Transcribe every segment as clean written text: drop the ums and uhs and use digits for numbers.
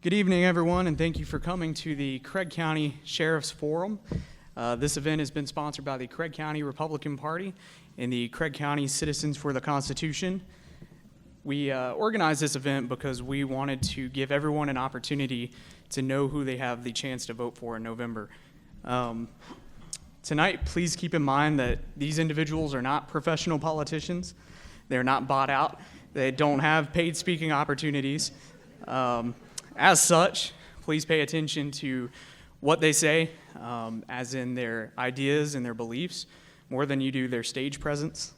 Good evening, everyone, and thank you for coming to the Craig County Sheriff's Forum. This event has been sponsored by the Craig County Republican Party and the Craig County Citizens for the Constitution. We organized this event because we wanted to give everyone an opportunity to know who they have the chance to vote for in November. Tonight, please keep in mind that these individuals are not professional politicians. They're not bought out. They don't have paid speaking opportunities. As such, please pay attention to what they say, as in their ideas and their beliefs, more than you do their stage presence.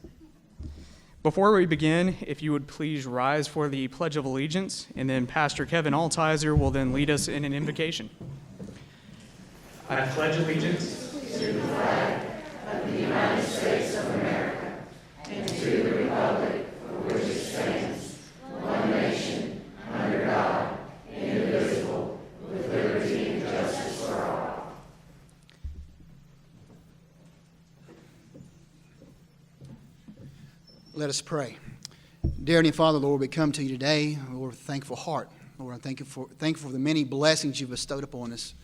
Before we begin, if you would please rise for the Pledge of Allegiance, and then Pastor Kevin Altizer will then lead us in an invocation. I pledge allegiance to the flag of the United States of America and to the republic for which it stands, one nation, under God, indivisible, with liberty and justice for all. Let us pray. Dear Heavenly Father, Lord, we come to you today, Lord, with a thankful heart. Lord, I'm thankful for the many blessings you've bestowed upon us.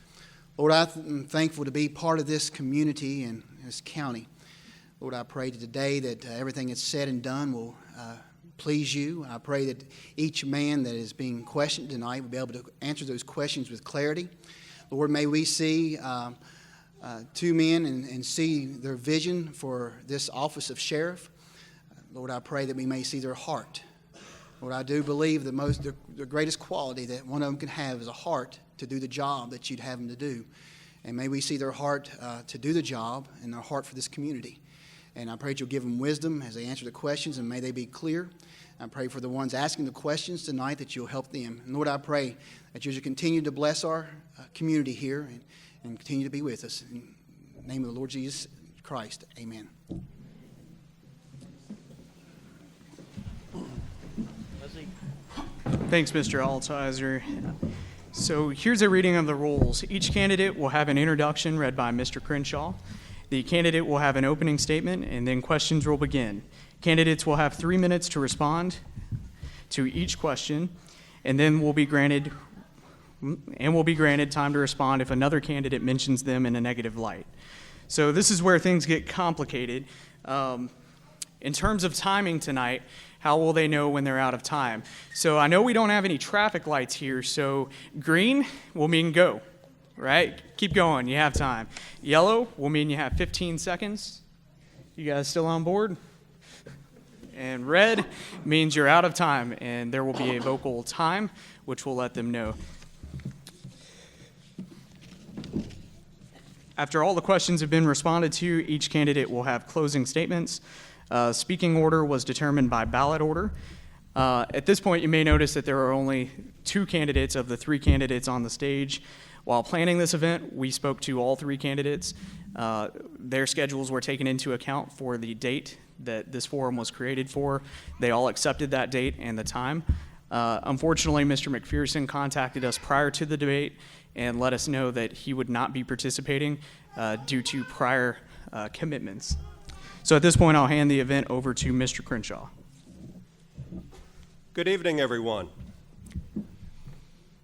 Lord, I'm thankful to be part of this community and this county. Lord, I pray today that everything that's said and done will please you. I pray that each man that is being questioned tonight will be able to answer those questions with clarity. Lord, may we see two men and see their vision for this office of sheriff. Lord, I pray that we may see their heart. Lord, I do believe the greatest quality that one of them can have is a heart to do the job that you'd have them to do. And may we see their heart to do the job and their heart for this community. And I pray that you'll give them wisdom as they answer the questions, and may they be clear. I pray for the ones asking the questions tonight that you'll help them. And Lord, I pray that you'll continue to bless our community here and continue to be with us. In the name of the Lord Jesus Christ, amen. Thanks, Mr. Altizer. So here's a reading of the rules. Each candidate will have an introduction read by Mr. Crenshaw. The candidate will have an opening statement, and then questions will begin. Candidates will have 3 minutes to respond to each question, and then will be granted time to respond if another candidate mentions them in a negative light. So this is where things get complicated. In terms of timing tonight, how will they know when they're out of time? So I know we don't have any traffic lights here, so green will mean go, right? Keep going, you have time. Yellow will mean you have 15 seconds. You guys still on board? And red means you're out of time, and there will be a vocal time, which will let them know. After all the questions have been responded to, each candidate will have closing statements. Speaking order was determined by ballot order. At this point, you may notice that there are only 2 candidates of the 3 candidates on the stage. While planning this event, we spoke to all 3 candidates. Their schedules were taken into account for the date that this forum was created for. They all accepted that date and the time. Unfortunately, Mr. McPherson contacted us prior to the debate and let us know that he would not be participating due to prior commitments. So at this point, I'll hand the event over to Mr. Crenshaw. Good evening, everyone.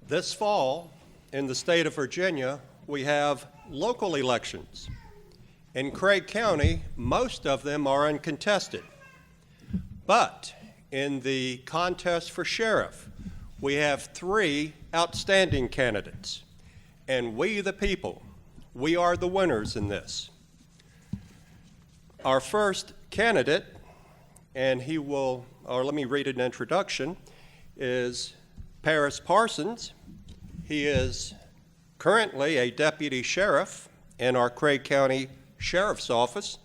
This fall, in the state of Virginia, we have local elections. In Craig County, most of them are uncontested. But in the contest for sheriff, we have 3 outstanding candidates. And we, the people, we are the winners in this. Our first candidate, and let me read an introduction, is Parsons. He is currently a deputy sheriff in our Craig County Sheriff's Office.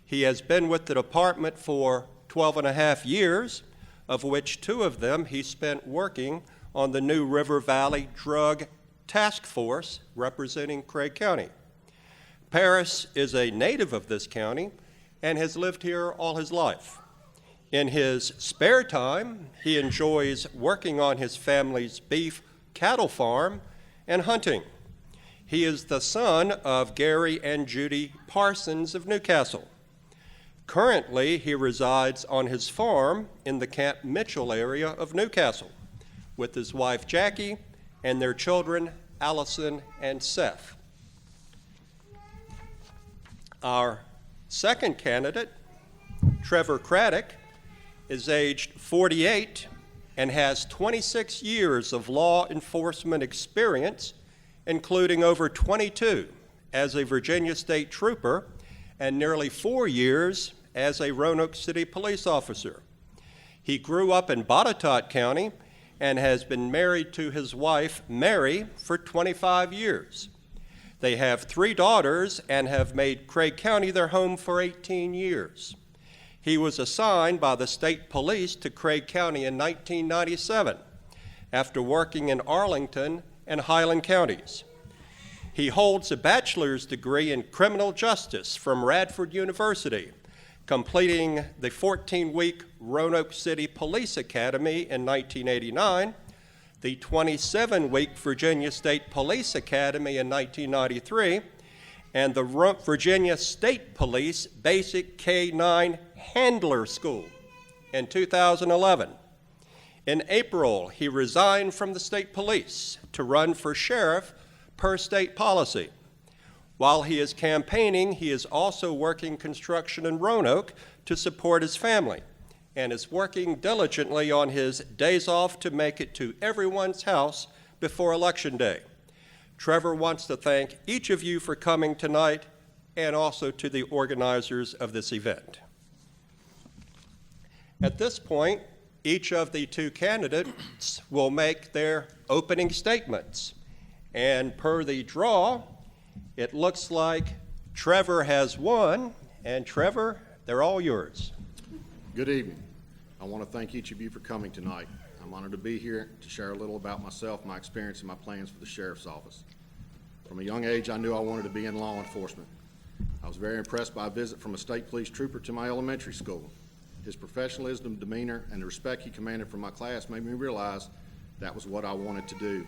He has been with the department for 12 and a half years, of which 2 of them he spent working on the new River Valley Drug Task Force representing Craig County. Paris is a native of this county and has lived here all his life. In his spare time, he enjoys working on his family's beef cattle farm and hunting. He is the son of Gary and Judy Parsons of Newcastle. Currently, he resides on his farm in the Camp Mitchell area of Newcastle with his wife Jackie and their children, Allison and Seth. Our second candidate, Trevor Craddock, is aged 48 and has 26 years of law enforcement experience, including over 22 as a Virginia State Trooper and nearly 4 years as a Roanoke City police officer. He grew up in Botetourt County and has been married to his wife, Mary, for 25 years. They have 3 daughters and have made Craig County their home for 18 years. He was assigned by the state police to Craig County in 1997 after working in Arlington and Highland counties. He holds a bachelor's degree in criminal justice from Radford University, completing the 14-week Roanoke City Police Academy in 1989, the 27-week Virginia State Police Academy in 1993, and the Virginia State Police Basic K-9 Handler School in 2011. In April, he resigned from the state police to run for sheriff per state policy. While he is campaigning, he is also working construction in Roanoke to support his family and is working diligently on his days off to make it to everyone's house before Election Day. Trevor wants to thank each of you for coming tonight and also to the organizers of this event. At this point, each of the 2 candidates will make their opening statements. And per the draw, it looks like Trevor has won. And Trevor, they're all yours. Good evening. I want to thank each of you for coming tonight. I'm honored to be here to share a little about myself, my experience, and my plans for the sheriff's office. From a young age, I knew I wanted to be in law enforcement. I was very impressed by a visit from a state police trooper to my elementary school. His professionalism, demeanor, and the respect he commanded from my class made me realize that was what I wanted to do.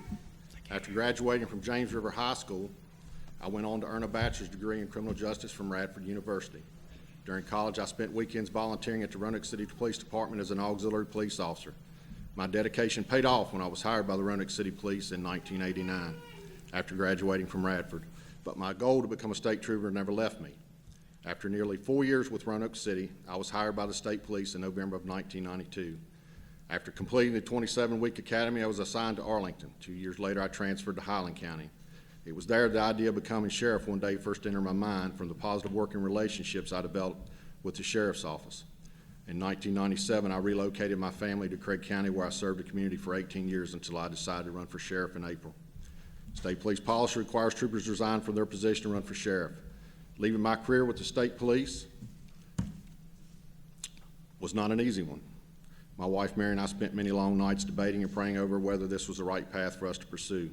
After graduating from James River High School, I went on to earn a bachelor's degree in criminal justice from Radford University. During college, I spent weekends volunteering at the Roanoke City Police Department as an auxiliary police officer. My dedication paid off when I was hired by the Roanoke City Police in 1989 after graduating from Radford, but my goal to become a state trooper never left me. After nearly 4 years with Roanoke City, I was hired by the state police in November of 1992. After completing the 27-week academy, I was assigned to Arlington. 2 years later, I transferred to Highland County. It was there the idea of becoming sheriff one day first entered my mind from the positive working relationships I developed with the sheriff's office. In 1997, I relocated my family to Craig County, where I served the community for 18 years until I decided to run for sheriff in April. State police policy requires troopers to resign from their position to run for sheriff. Leaving my career with the state police was not an easy one. My wife Mary and I spent many long nights debating and praying over whether this was the right path for us to pursue.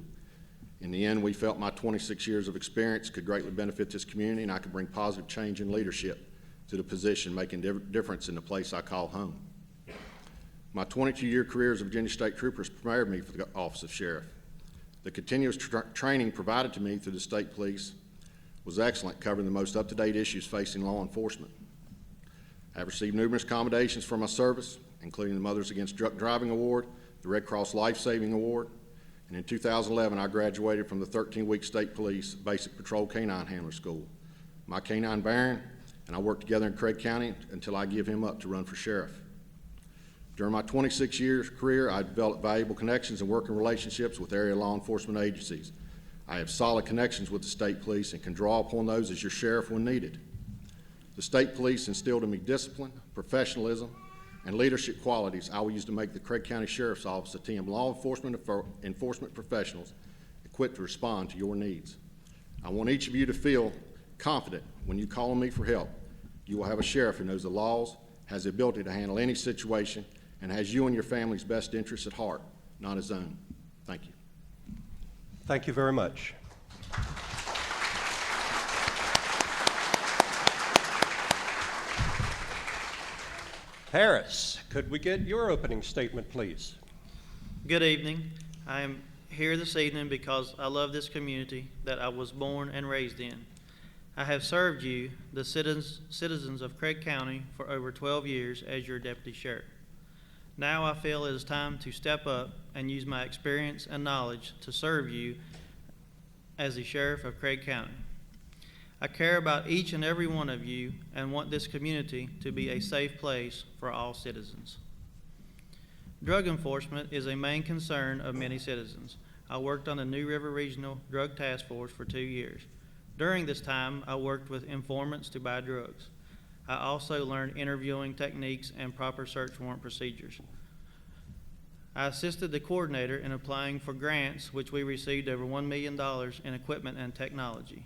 In the end, we felt my 26 years of experience could greatly benefit this community, and I could bring positive change in leadership to the position, making a difference in the place I call home. My 22-year career as a Virginia State Trooper has prepared me for the office of sheriff. The continuous training provided to me through the state police was excellent, covering the most up-to-date issues facing law enforcement. I have received numerous commendations for my service, including the Mothers Against Drunk Driving Award, the Red Cross Life Saving Award, and in 2011, I graduated from the 13-week State Police Basic Patrol Canine Handler School. My canine Baron and I work together in Craig County until I give him up to run for sheriff. During my 26-year career, I developed valuable connections and working relationships with area law enforcement agencies. I have solid connections with the state police and can draw upon those as your sheriff when needed. The state police instilled in me discipline, professionalism, and leadership qualities I will use to make the Craig County Sheriff's Office a team of law enforcement professionals equipped to respond to your needs. I want each of you to feel confident when you call on me for help. You will have a sheriff who knows the laws, has the ability to handle any situation, and has you and your family's best interests at heart, not his own. Thank you. Thank you very much. Harris, could we get your opening statement, please? Good evening. I am here this evening because I love this community that I was born and raised in. I have served you, the citizens of Craig County, for over 12 years as your deputy sheriff. Now I feel it is time to step up and use my experience and knowledge to serve you as the Sheriff of Craig County. I care about each and every one of you and want this community to be a safe place for all citizens. Drug enforcement is a main concern of many citizens. I worked on the New River Regional Drug Task Force for 2 years. During this time, I worked with informants to buy drugs. I also learned interviewing techniques and proper search warrant procedures. I assisted the coordinator in applying for grants, which we received over $1 million in equipment and technology.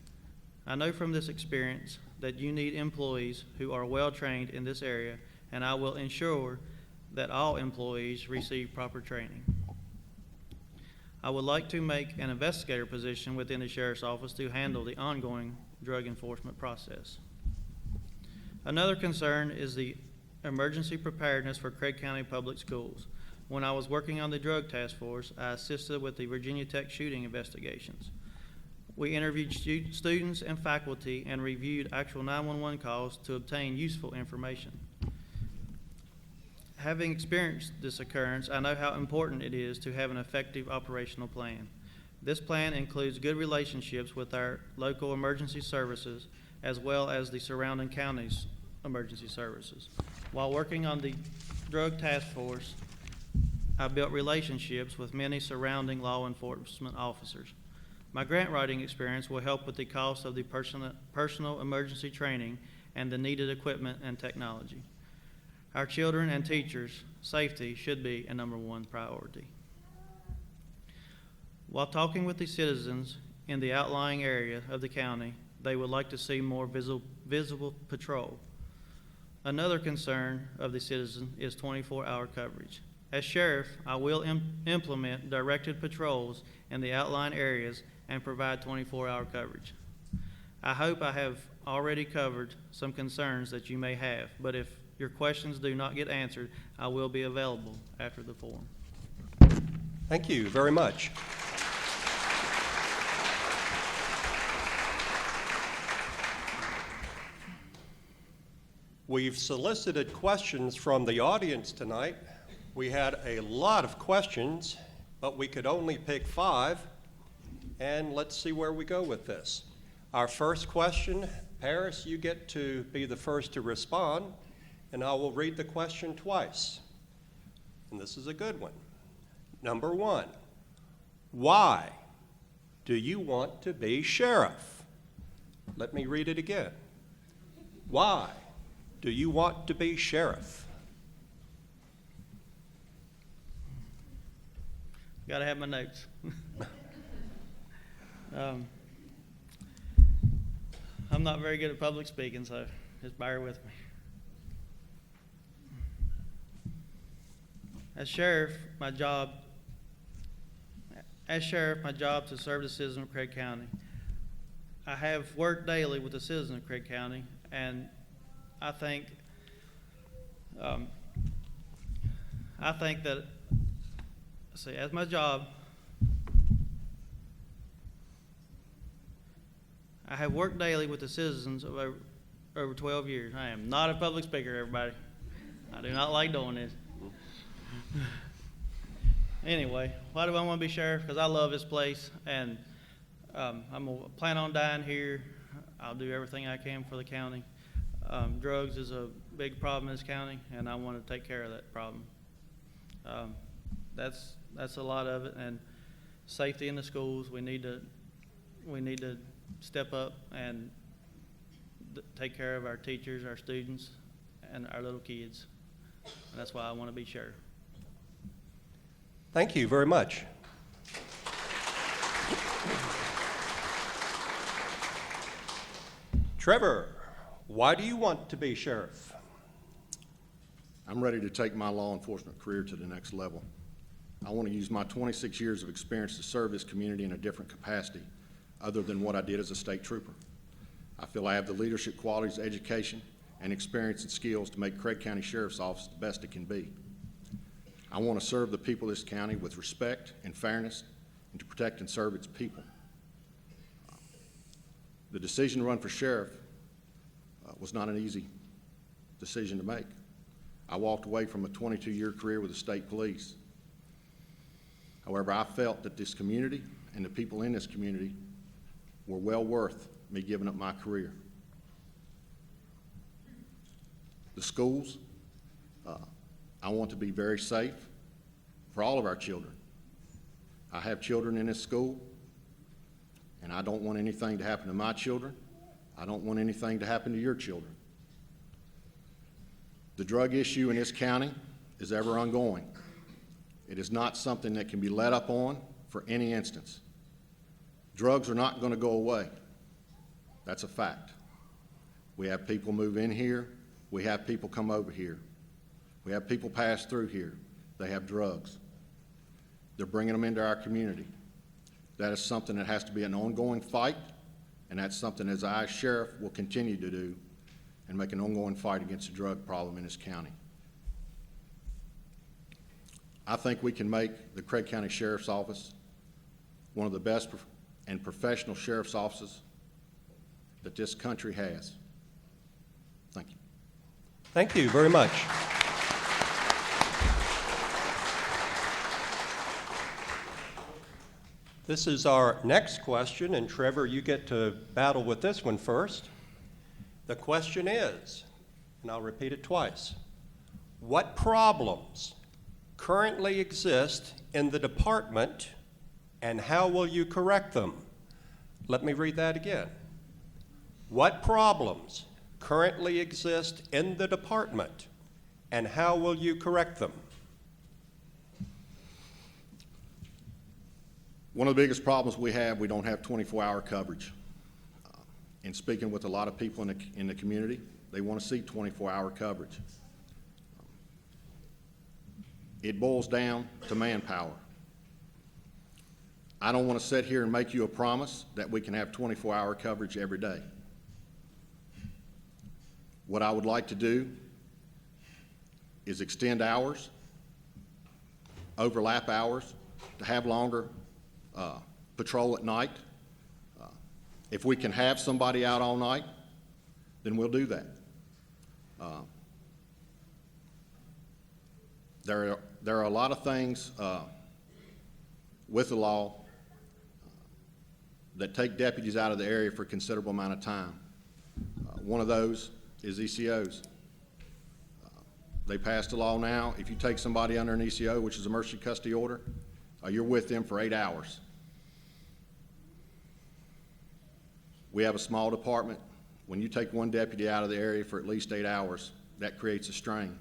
I know from this experience that you need employees who are well-trained in this area, and I will ensure that all employees receive proper training. I would like to make an investigator position within the Sheriff's Office to handle the ongoing drug enforcement process. Another concern is the emergency preparedness for Craig County Public Schools. When I was working on the drug task force, I assisted with the Virginia Tech shooting investigations. We interviewed students and faculty and reviewed actual 911 calls to obtain useful information. Having experienced this occurrence, I know how important it is to have an effective operational plan. This plan includes good relationships with our local emergency services as well as the surrounding counties' emergency services. While working on the drug task force, I built relationships with many surrounding law enforcement officers. My grant writing experience will help with the cost of the personal emergency training and the needed equipment and technology. Our children and teachers' safety should be a #1 priority. While talking with the citizens in the outlying area of the county, they would like to see more visible patrol. Another concern of the citizen is 24-hour coverage. As sheriff, I will implement directed patrols in the outlying areas and provide 24-hour coverage. I hope I have already covered some concerns that you may have, but if your questions do not get answered, I will be available after the forum. Thank you very much. We've solicited questions from the audience tonight. We had a lot of questions, but we could only pick 5. And let's see where we go with this. Our first question, Paris, you get to be the first to respond, and I will read the question twice. And this is a good one. Number 1, why do you want to be sheriff? Let me read it again. Why do you want to be sheriff? Got to have my notes. I'm not very good at public speaking, so just bear with me. As sheriff, my job to serve the citizens of Craig County. I have worked daily with the citizens of Craig County, and I think that, as my job, I have worked daily with the citizens of over 12 years. I am not a public speaker, everybody. I do not like doing this. Anyway, why do I want to be sheriff? Because I love this place, and I'm going to plan on dying here. I'll do everything I can for the county. Drugs is a big problem in this county, and I want to take care of that problem. That's a lot of it, and safety in the schools. We need to step up and take care of our teachers, our students, and our little kids. And that's why I want to be sheriff. Thank you very much. Trevor, why do you want to be sheriff? I'm ready to take my law enforcement career to the next level. I want to use my 26 years of experience to serve this community in a different capacity other than what I did as a state trooper. I feel I have the leadership qualities, education, and experience and skills to make Craig County Sheriff's Office the best it can be. I want to serve the people of this county with respect and fairness and to protect and serve its people. The decision to run for sheriff was not an easy decision to make. I walked away from a 22-year career with the state police. However, I felt that this community and the people in this community were well worth me giving up my career. The schools, I want to be very safe for all of our children. I have children in this school, and I don't want anything to happen to my children. I don't want anything to happen to your children. The drug issue in this county is ever ongoing. It is not something that can be let up on for any instance. Drugs are not going to go away. That's a fact. We have people move in here. We have people come over here. We have people pass through here. They have drugs. They're bringing them into our community. That is something that has to be an ongoing fight, and that's something as I, as sheriff, will continue to do and make an ongoing fight against the drug problem in this county. I think we can make the Craig County Sheriff's Office one of the best and professional sheriff's offices that this country has. Thank you. Thank you very much. This is our next question, and Trevor, you get to battle with this one first. The question is, and I'll repeat it twice, what problems currently exist in the department, and how will you correct them? Let me read that again. What problems currently exist in the department, and how will you correct them? One of the biggest problems we don't have 24-hour coverage. In speaking with a lot of people in the community, they want to see 24-hour coverage. It boils down to manpower. I don't want to sit here and make you a promise that we can have 24-hour coverage every day. What I would like to do is extend hours, overlap hours, to have longer patrol at night. If we can have somebody out all night, then we'll do that. There are a lot of things with the law that take deputies out of the area for a considerable amount of time. One of those is ECOs. They passed a law now, if you take somebody under an ECO, which is a emergency custody order, you're with them for 8 hours. We have a small department. When you take one deputy out of the area for at least 8 hours, that creates a strain.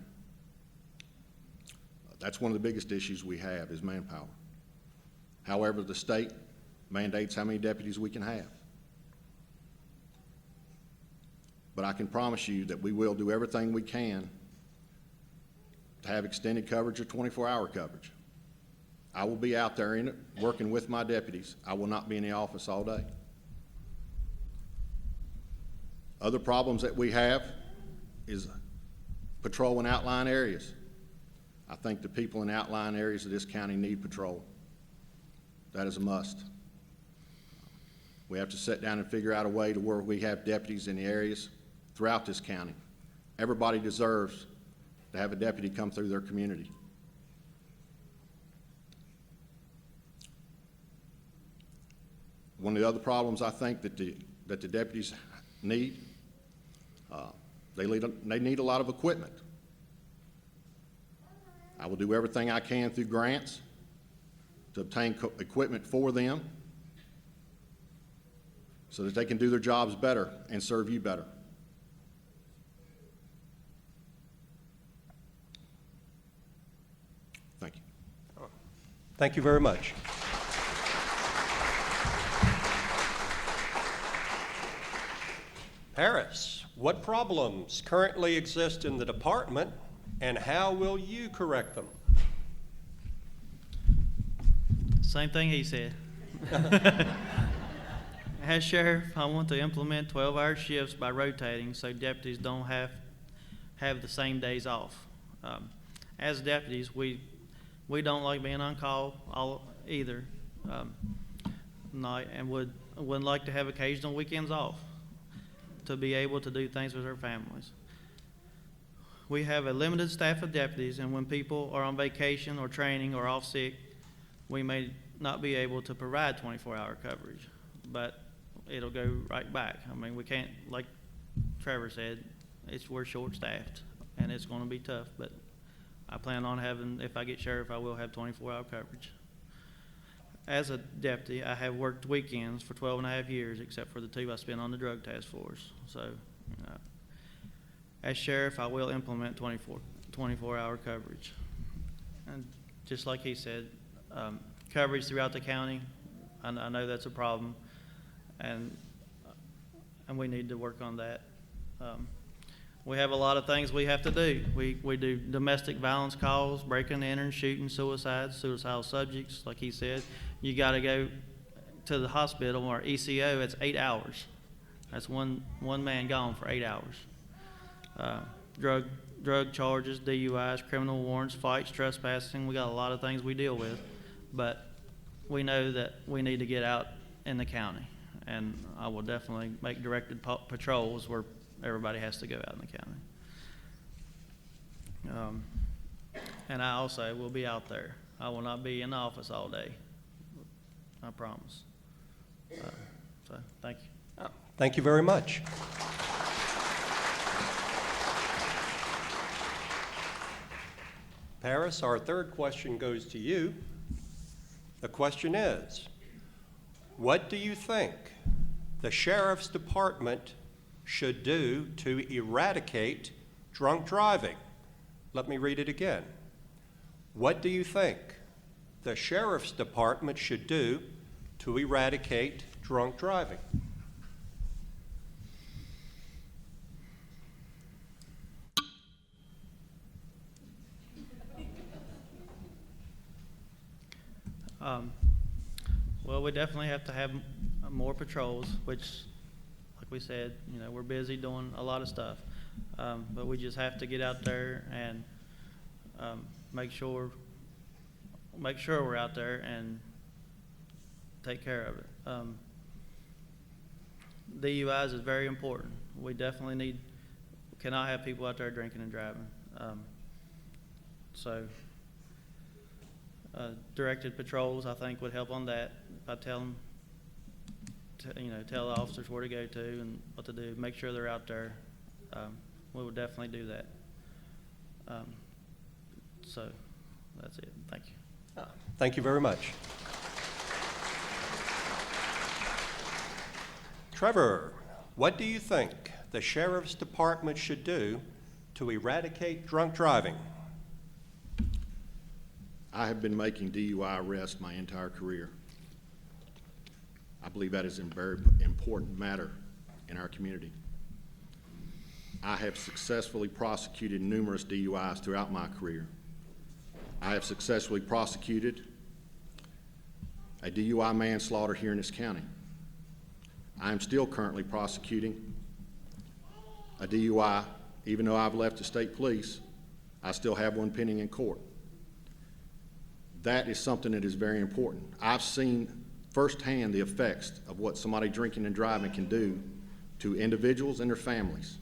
That's one of the biggest issues we have is manpower. However, the state mandates how many deputies we can have. But I can promise you that we will do everything we can to have extended coverage or 24-hour coverage. I will be out there in it, working with my deputies. I will not be in the office all day. Other problems that we have is patrol in outlying areas. I think the people in outlying areas of this county need patrol. That is a must. We have to sit down and figure out a way to where we have deputies in the areas throughout this county. Everybody deserves to have a deputy come through their community. One of the other problems I think that the deputies need, they need a lot of equipment. I will do everything I can through grants to obtain equipment for them so that they can do their jobs better and serve you better. Thank you. Thank you very much. Paris, what problems currently exist in the department, and how will you correct them? Same thing he said. As sheriff, I want to implement 12-hour shifts by rotating so deputies don't have the same days off. As deputies, we don't like being on call either, and would like to have occasional weekends off to be able to do things with our families. We have a limited staff of deputies, and when people are on vacation or training or off sick, we may not be able to provide 24-hour coverage, but it'll go right back. I mean, we can't, like Trevor said, we're short-staffed, and it's going to be tough, but I plan on having, if I get sheriff, I will have 24-hour coverage. As a deputy, I have worked weekends for 12 and a half years, except for the 2 I spent on the drug task force. So, as sheriff, I will implement 24-hour coverage. And just like he said, coverage throughout the county, I know that's a problem, and we need to work on that. We have a lot of things we have to do. We do domestic violence calls, breaking, entering, shooting, suicides, suicidal subjects, like he said. You got to go to the hospital or ECO, it's 8 hours. That's one man gone for 8 hours. Drug charges, DUIs, criminal warrants, fights, trespassing. We got a lot of things we deal with, but we know that we need to get out in the county, and I will definitely make directed patrols where everybody has to go out in the county. And I also will be out there. I will not be in the office all day. I promise. So thank you. Thank you very much. Paris, our third question goes to you. The question is, what do you think the Sheriff's Department should do to eradicate drunk driving? Let me read it again. What do you think the Sheriff's Department should do to eradicate drunk driving? Well, we definitely have to have more patrols, which, like we said, we're busy doing a lot of stuff. But we just have to get out there and make sure we're out there and take care of it. DUIs is very important. We definitely cannot have people out there drinking and driving. Directed patrols, I think, would help on that. If I tell them, tell the officers where to go to and what to do, make sure they're out there. We would definitely do that. So that's it. Thank you. Thank you very much. Trevor, what do you think the Sheriff's Department should do to eradicate drunk driving? I have been making DUI arrests my entire career. I believe that is a very important matter in our community. I have successfully prosecuted numerous DUIs throughout my career. I have successfully prosecuted a DUI manslaughter here in this county. I am still currently prosecuting a DUI. Even though I've left the state police, I still have one pending in court. That is something that is very important. I've seen firsthand the effects of what somebody drinking and driving can do to individuals and their families.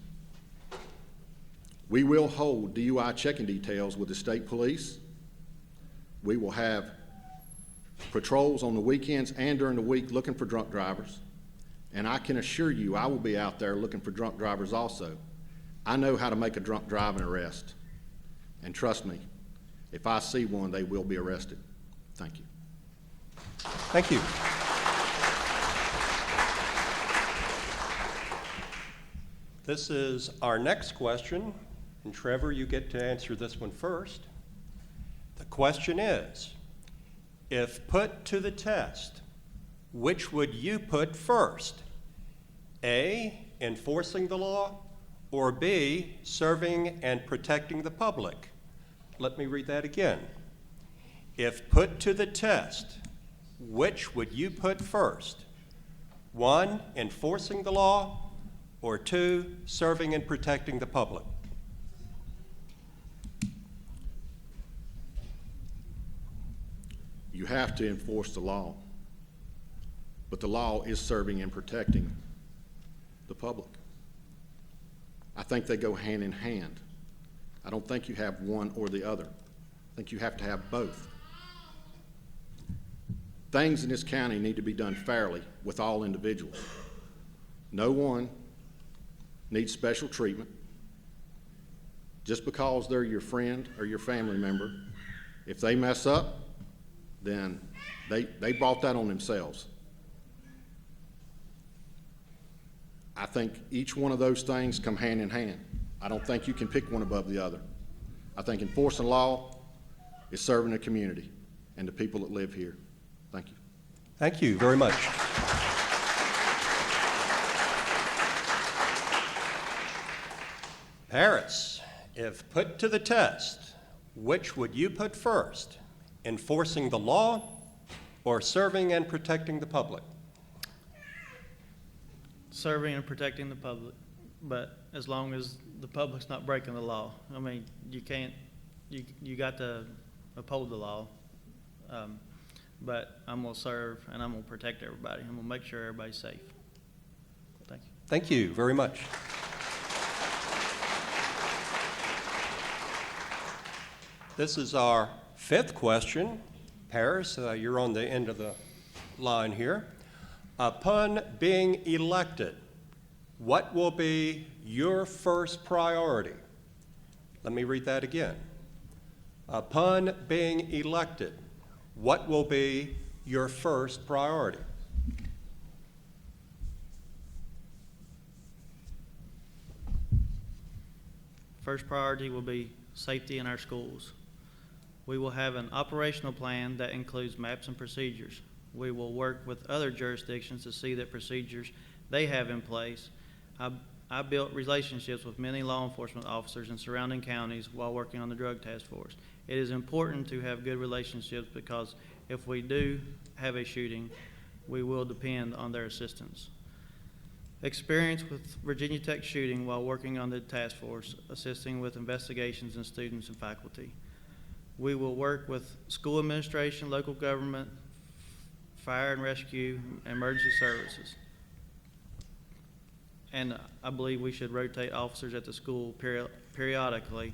We will hold DUI checking details with the state police. We will have patrols on the weekends and during the week looking for drunk drivers. And I can assure you, I will be out there looking for drunk drivers also. I know how to make a drunk driving arrest. And trust me, if I see one, they will be arrested. Thank you. Thank you. This is our next question, and Trevor, you get to answer this one first. The question is, if put to the test, which would you put first? A, enforcing the law, or B, serving and protecting the public? Let me read that again. If put to the test, which would you put first? 1, enforcing the law, or 2, serving and protecting the public? You have to enforce the law, but the law is serving and protecting the public. I think they go hand in hand. I don't think you have one or the other. I think you have to have both. things in this county need to be done fairly with all individuals. No one needs special treatment. Just because they're your friend or your family member, if they mess up, then they brought that on themselves. I think each one of those things come hand in hand. I don't think you can pick one above the other. I think enforcing law is serving the community and the people that live here. Thank you. Thank you very much. Parents, if put to the test, which would you put first, enforcing the law or serving and protecting the public? Serving and protecting the public, but as long as the public's not breaking the law. I mean, you can't, you got to uphold the law. But I'm going to serve and I'm going to protect everybody. I'm going to make sure everybody's safe. Thank you. Thank you very much. This is our fifth question. Paris, you're on the end of the line here. Upon being elected, what will be your first priority? Let me read that again. Upon being elected, what will be your first priority? First priority will be safety in our schools. We will have an operational plan that includes maps and procedures. We will work with other jurisdictions to see that procedures they have in place. I built relationships with many law enforcement officers in surrounding counties while working on the drug task force. It is important to have good relationships because if we do have a shooting, we will depend on their assistance. Experience with Virginia Tech shooting while working on the task force, assisting with investigations in students and faculty. We will work with school administration, local government, fire and rescue, emergency services. And I believe we should rotate officers at the school periodically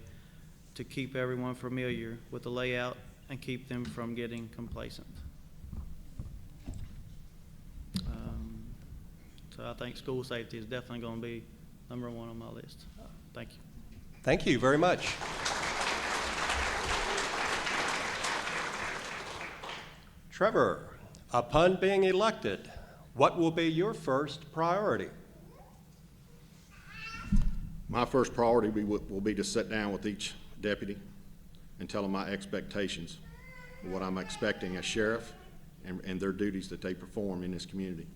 to keep everyone familiar with the layout and keep them from getting complacent. So I think school safety is definitely going to be number one on my list. Thank you. Thank you very much. Trevor, upon being elected, what will be your first priority? My first priority will be to sit down with each deputy and tell them my expectations, what I'm expecting as sheriff and their duties that they perform in this community.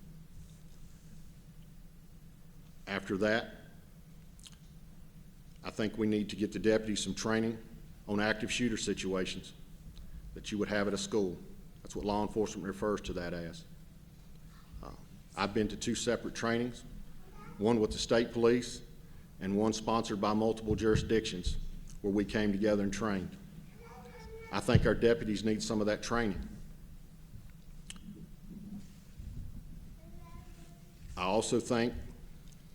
After that, I think we need to get the deputies some training on active shooter situations that you would have at a school. That's what law enforcement refers to that as. I've been to two separate trainings, one with the state police and one sponsored by multiple jurisdictions where we came together and trained. I think our deputies need some of that training. I also think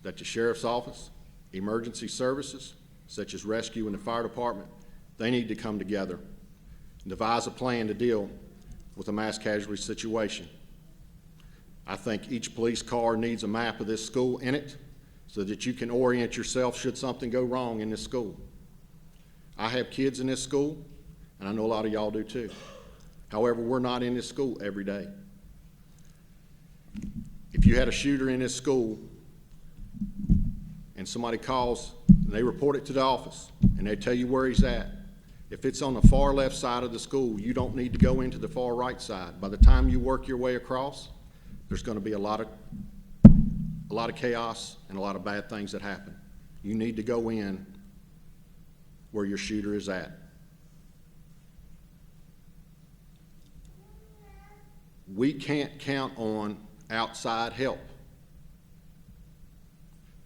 that the sheriff's office, emergency services, such as rescue and the fire department, they need to come together and devise a plan to deal with a mass casualty situation. I think each police car needs a map of this school in it so that you can orient yourself should something go wrong in this school. I have kids in this school, and I know a lot of y'all do too. However, we're not in this school every day. If you had a shooter in this school and somebody calls and they report it to the office and they tell you where he's at, if it's on the far left side of the school, you don't need to go into the far right side. By the time you work your way across, there's going to be a lot of chaos and a lot of bad things that happen. You need to go in where your shooter is at. We can't count on outside help.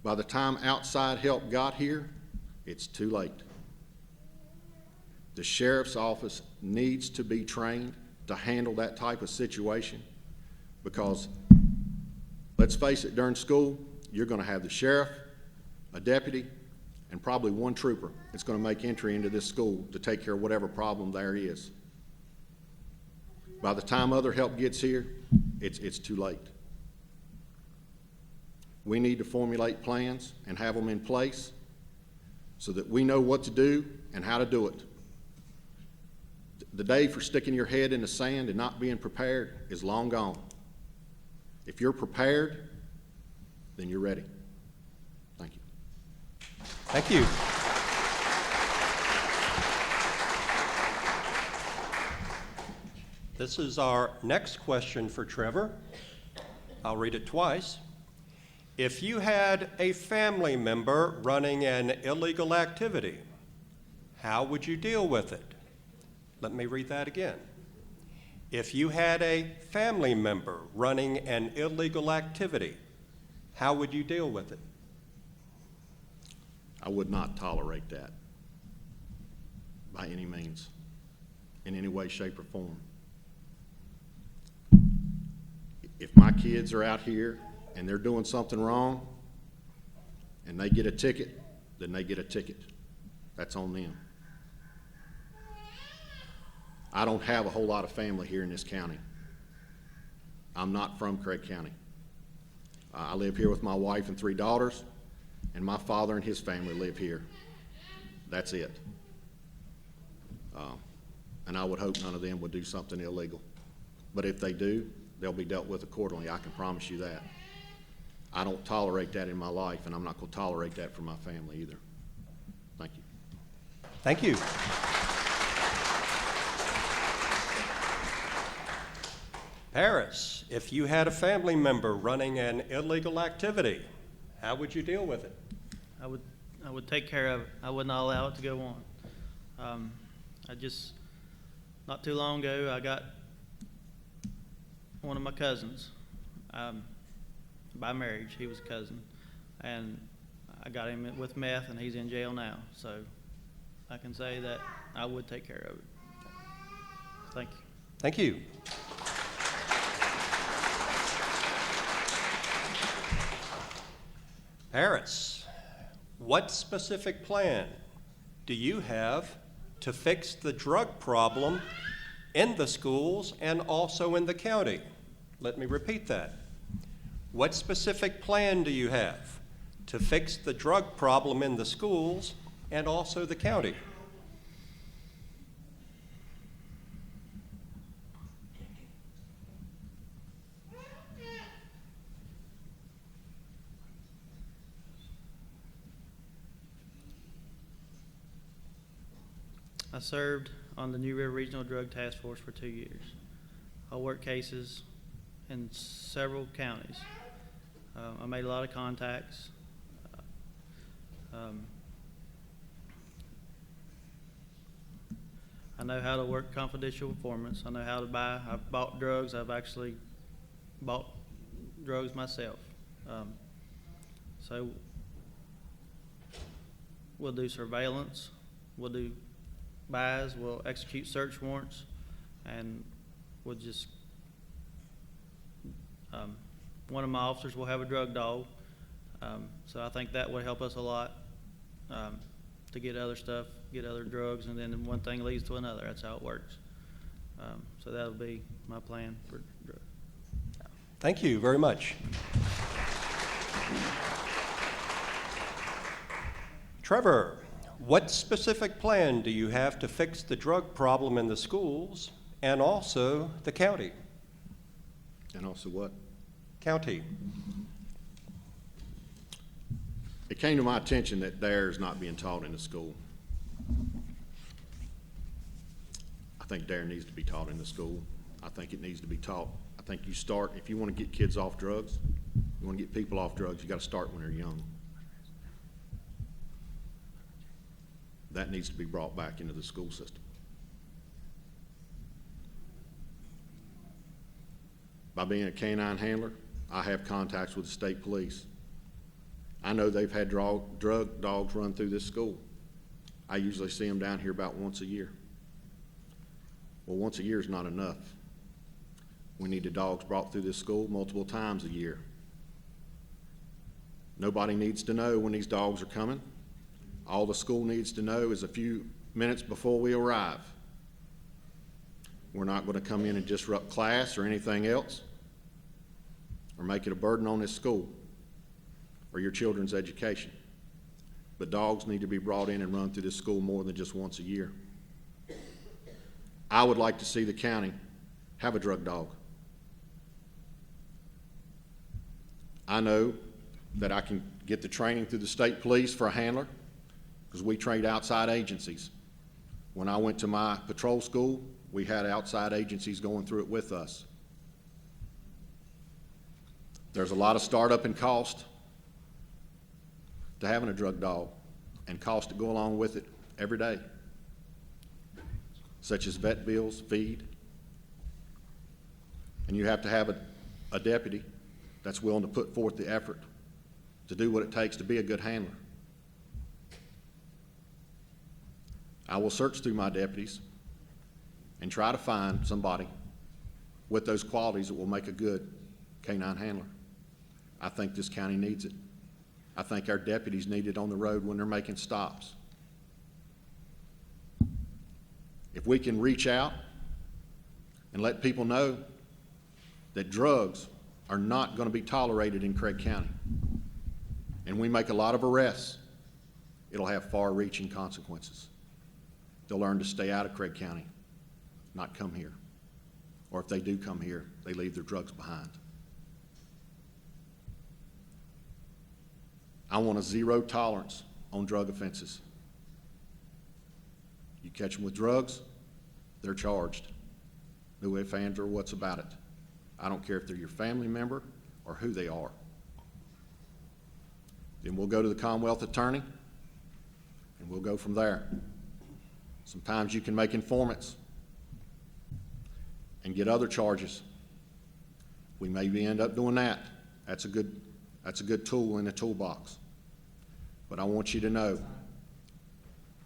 By the time outside help got here, it's too late. The sheriff's office needs to be trained to handle that type of situation because, let's face it, during school, you're going to have the sheriff, a deputy, and probably one trooper that's going to make entry into this school to take care of whatever problem there is. By the time other help gets here, it's too late. We need to formulate plans and have them in place so that we know what to do and how to do it. The day for sticking your head in the sand and not being prepared is long gone. If you're prepared, then you're ready. Thank you. Thank you. This is our next question for Trevor. I'll read it twice. If you had a family member running an illegal activity, how would you deal with it? Let me read that again. If you had a family member running an illegal activity, how would you deal with it? I would not tolerate that by any means, in any way, shape, or form. If my kids are out here and they're doing something wrong and they get a ticket, then they get a ticket. That's on them. I don't have a whole lot of family here in this county. I'm not from Craig County. I live here with my wife and 3 daughters, and my father and his family live here. That's it. And I would hope none of them would do something illegal. But if they do, they'll be dealt with accordingly. I can promise you that. I don't tolerate that in my life, and I'm not going to tolerate that for my family either. Thank you. Thank you. Paris, if you had a family member running an illegal activity, how would you deal with it? I would take care of it. I would not allow it to go on. Not too long ago, I got one of my cousins, by marriage, he was a cousin, and I got him with meth, and he's in jail now. So I can say that I would take care of it. Thank you. Thank you. Paris, what specific plan do you have to fix the drug problem in the schools and also in the county? Let me repeat that. What specific plan do you have to fix the drug problem in the schools and also the county? I served on the New River Regional Drug Task Force for 2 years. I worked cases in several counties. I made a lot of contacts. I know how to work confidential informants. I know how to buy. I've bought drugs. I've actually bought drugs myself. So we'll do surveillance. We'll do buys, we'll execute search warrants, and we'll just, one of my officers will have a drug dog, so I think that would help us a lot to get other stuff, get other drugs, and then one thing leads to another. That's how it works. So that'll be my plan for drugs. Thank you very much. Trevor, what specific plan do you have to fix the drug problem in the schools and also the county? And also what? County. It came to my attention that DARE is not being taught in the school. I think DARE needs to be taught in the school. I think it needs to be taught. I think you start, if you want to get kids off drugs, you want to get people off drugs, you got to start when they're young. That needs to be brought back into the school system. By being a canine handler, I have contacts with the state police. I know they've had drug dogs run through this school. I usually see them down here about once a year. Well, once a year is not enough. We need the dogs brought through this school multiple times a year. Nobody needs to know when these dogs are coming. All the school needs to know is a few minutes before we arrive. We're not going to come in and disrupt class or anything else, or make it a burden on this school or your children's education. But dogs need to be brought in and run through this school more than just once a year. I would like to see the county have a drug dog. I know that I can get the training through the state police for a handler because we trained outside agencies. When I went to my patrol school, we had outside agencies going through it with us. There's a lot of startup and cost to having a drug dog and costs to go along with it every day, such as vet bills, feed. And you have to have a deputy that's willing to put forth the effort to do what it takes to be a good handler. I will search through my deputies and try to find somebody with those qualities that will make a good canine handler. I think this county needs it. I think our deputies need it on the road when they're making stops. If we can reach out and let people know that drugs are not going to be tolerated in Craig County, and we make a lot of arrests, it'll have far-reaching consequences. They'll learn to stay out of Craig County, not come here. Or if they do come here, they leave their drugs behind. I want a zero tolerance on drug offenses. You catch them with drugs, they're charged. No ifs, ands, or what's about it. I don't care if they're your family member or who they are. Then we'll go to the Commonwealth Attorney, and we'll go from there. Sometimes you can make informants and get other charges. We maybe end up doing that. That's a good tool in the toolbox. But I want you to know,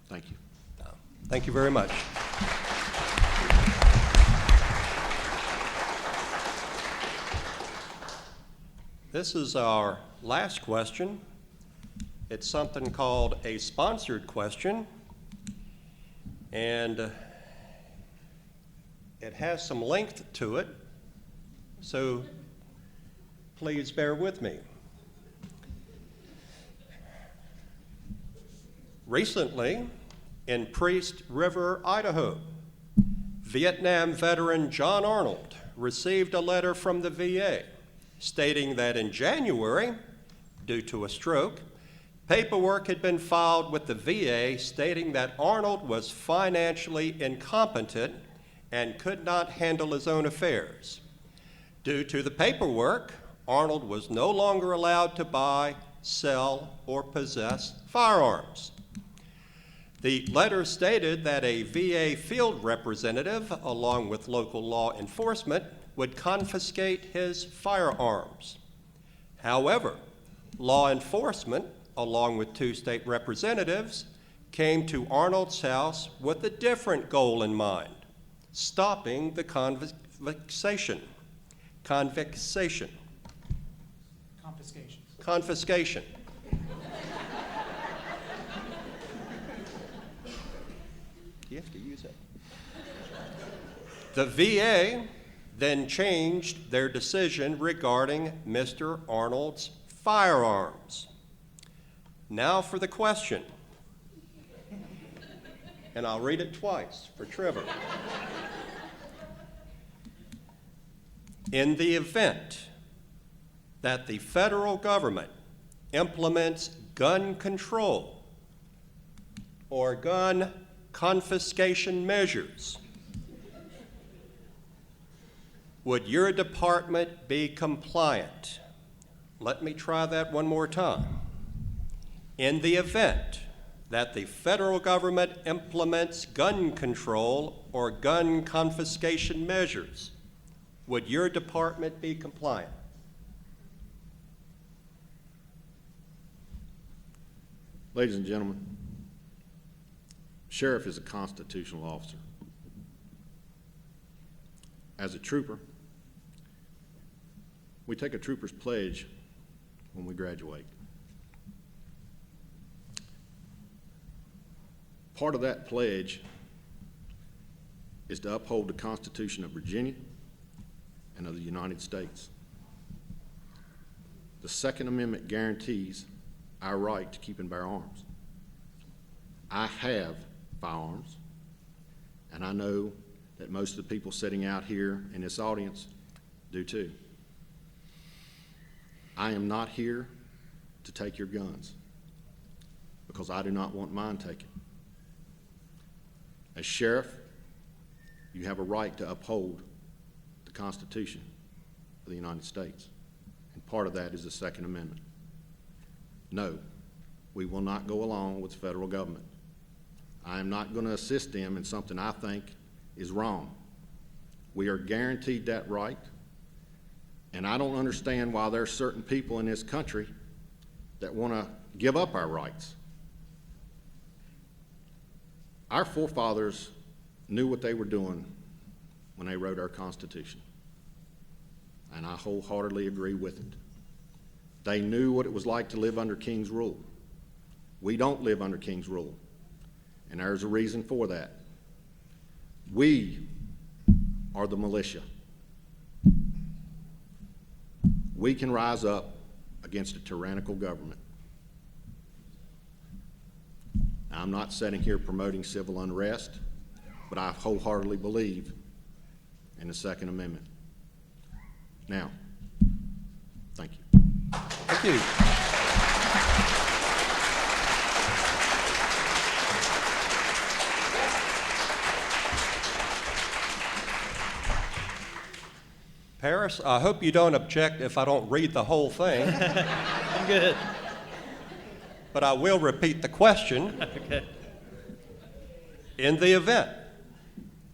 thank you. Thank you very much. This is our last question. It's something called a sponsored question, and it has some length to it, so please bear with me. Recently, in Priest River, Idaho, Vietnam veteran John Arnold received a letter from the VA stating that in January, due to a stroke, paperwork had been filed with the VA stating that Arnold was financially incompetent and could not handle his own affairs. Due to the paperwork, Arnold was no longer allowed to buy, sell, or possess firearms. The letter stated that a VA field representative, along with local law enforcement, would confiscate his firearms. However, law enforcement, along with 2 state representatives, came to Arnold's house with a different goal in mind: stopping the confiscation. You have to use it. The VA then changed their decision regarding Mr. Arnold's firearms. Now for the question, and I'll read it twice for Trevor. In the event that the federal government implements gun control or gun confiscation measures, would your department be compliant? Let me try that one more time. In the event that the federal government implements gun control or gun confiscation measures, would your department be compliant? Ladies and gentlemen, sheriff is a constitutional officer. As a trooper, we take a trooper's pledge when we graduate. Part of that pledge is to uphold the Constitution of Virginia and of the United States. The Second Amendment guarantees our right to keep and bear arms. I have firearms, and I know that most of the people sitting out here in this audience do too. I am not here to take your guns because I do not want mine taken. As sheriff, you have a right to uphold the Constitution of the United States, and part of that is the Second Amendment. No, we will not go along with the federal government. I am not going to assist them in something I think is wrong. We are guaranteed that right, and I don't understand why there are certain people in this country that want to give up our rights. Our forefathers knew what they were doing when they wrote our Constitution, and I wholeheartedly agree with it. They knew what it was like to live under King's rule. We don't live under King's rule, and there's a reason for that. We are the militia. We can rise up against a tyrannical government. Now, I'm not sitting here promoting civil unrest, but I wholeheartedly believe in the Second Amendment. Now, thank you. Thank you. Paris, I hope you don't object if I don't read the whole thing, I'm good. but I will repeat the question. Okay. In the event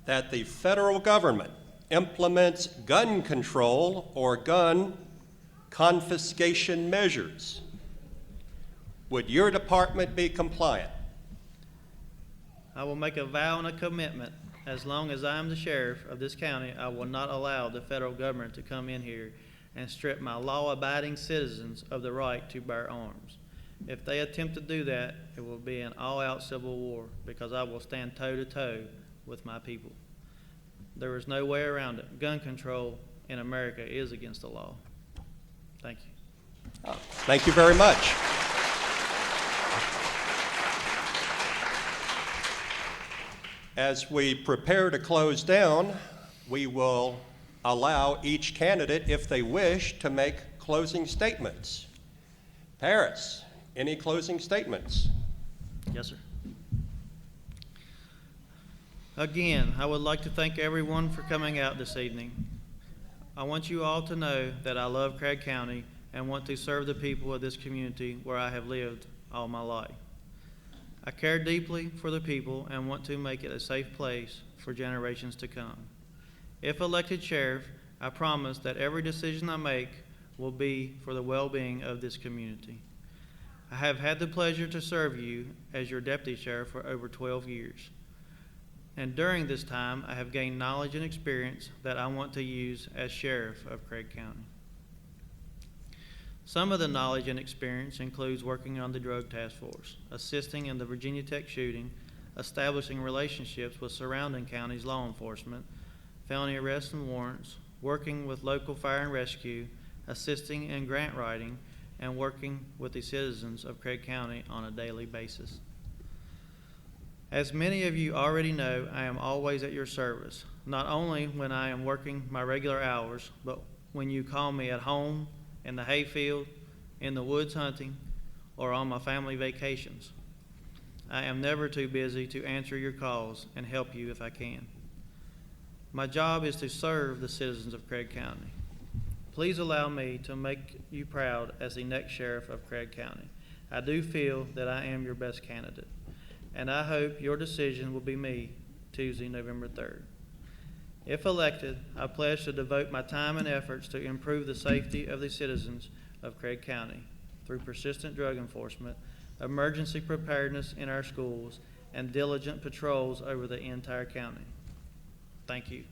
that the federal government implements gun control or gun confiscation measures, would your department be compliant? I will make a vow and a commitment. As long as I am the sheriff of this county, I will not allow the federal government to come in here and strip my law-abiding citizens of the right to bear arms. If they attempt to do that, it will be an all-out civil war because I will stand toe-to-toe with my people. There is no way around it. Gun control in America is against the law. Thank you. Thank you very much. As we prepare to close down, we will allow each candidate, if they wish, to make closing statements. Paris, any closing statements? Yes, sir. Again, I would like to thank everyone for coming out this evening. I want you all to know that I love Craddock County and want to serve the people of this community where I have lived all my life. I care deeply for the people and want to make it a safe place for generations to come. If elected sheriff, I promise that every decision I make will be for the well-being of this community. I have had the pleasure to serve you as your deputy sheriff for over 12 years. And during this time, I have gained knowledge and experience that I want to use as sheriff of Craddock County. Some of the knowledge and experience includes working on the drug task force, assisting in the Virginia Tech shooting, establishing relationships with surrounding counties' law enforcement, felony arrests and warrants, working with local fire and rescue, assisting in grant writing, and working with the citizens of Craddock County on a daily basis. As many of you already know, I am always at your service, not only when I am working my regular hours, but when you call me at home, in the hayfield, in the woods hunting, or on my family vacations. I am never too busy to answer your calls and help you if I can. My job is to serve the citizens of Craddock County. Please allow me to make you proud as the next sheriff of Craddock County. I do feel that I am your best candidate, and I hope your decision will be me Tuesday, November 3rd. If elected, I pledge to devote my time and efforts to improve the safety of the citizens of Craddock County through persistent drug enforcement, emergency preparedness in our schools, and diligent patrols over the entire county. Thank you.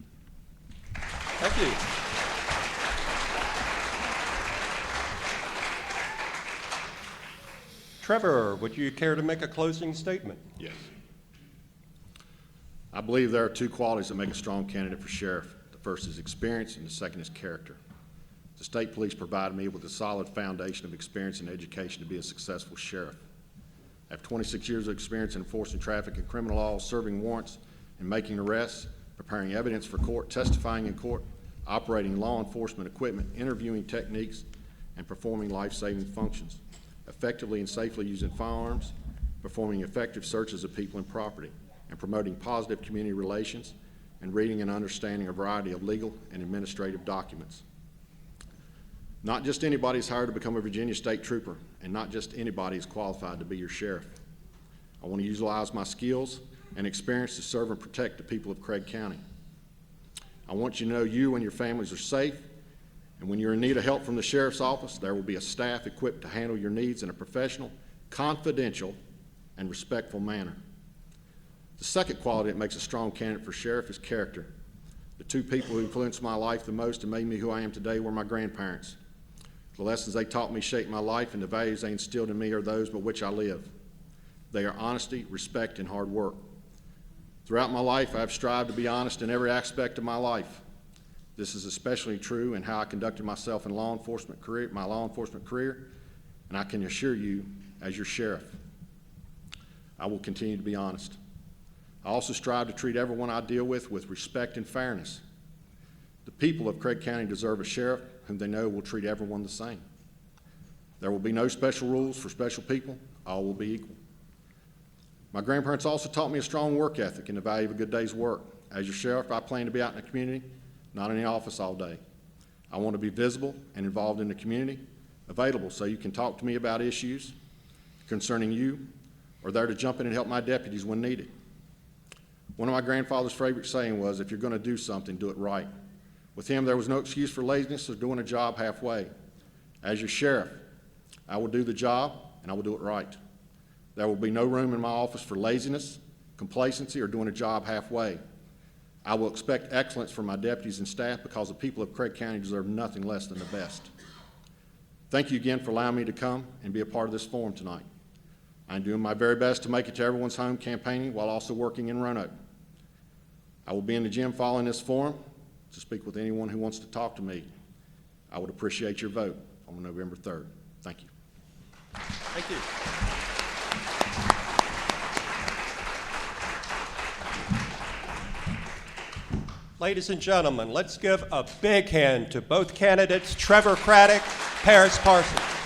Thank you. Trevor, would you care to make a closing statement? Yes. I believe there are two qualities that make a strong candidate for sheriff. The first is experience, and the second is character. The state police provided me with a solid foundation of experience and education to be a successful sheriff. I have 26 years of experience in enforcing traffic and criminal laws, serving warrants and making arrests, preparing evidence for court, testifying in court, operating law enforcement equipment, interviewing techniques, and performing life-saving functions, effectively and safely using firearms, performing effective searches of people and property, and promoting positive community relations, and reading and understanding a variety of legal and administrative documents. Not just anybody is hired to become a Virginia State Trooper, and not just anybody is qualified to be your sheriff. I want to utilize my skills and experience to serve and protect the people of Craig County. I want you to know you and your families are safe, and when you're in need of help from the sheriff's office, there will be a staff equipped to handle your needs in a professional, confidential, and respectful manner. The second quality that makes a strong candidate for sheriff is character. The two people who influenced my life the most and made me who I am today were my grandparents. The lessons they taught me shaped my life, and the values they instilled in me are those by which I live. They are honesty, respect, and hard work. Throughout my life, I have strived to be honest in every aspect of my life. This is especially true in how I conducted myself in my law enforcement career, and I can assure you, as your sheriff, I will continue to be honest. I also strive to treat everyone I deal with respect and fairness. The people of Craig County deserve a sheriff whom they know will treat everyone the same. There will be no special rules for special people. All will be equal. My grandparents also taught me a strong work ethic and the value of a good day's work. As your sheriff, I plan to be out in the community, not in the office all day. I want to be visible and involved in the community, available so you can talk to me about issues concerning you, or there to jump in and help my deputies when needed. One of my grandfather's favorite saying was, if you're going to do something, do it right. With him, there was no excuse for laziness or doing a job halfway. As your sheriff, I will do the job, and I will do it right. There will be no room in my office for laziness, complacency, or doing a job halfway. I will expect excellence from my deputies and staff because the people of Craig County deserve nothing less than the best. Thank you again for allowing me to come and be a part of this forum tonight. I'm doing my very best to make it to everyone's home campaigning while also working in Roanoke. I will be in the gym following this forum to speak with anyone who wants to talk to me. I would appreciate your vote on November 3rd. Thank you. Thank you. Ladies and gentlemen, let's give a big hand to both candidates, Trevor Craddock, Parsons.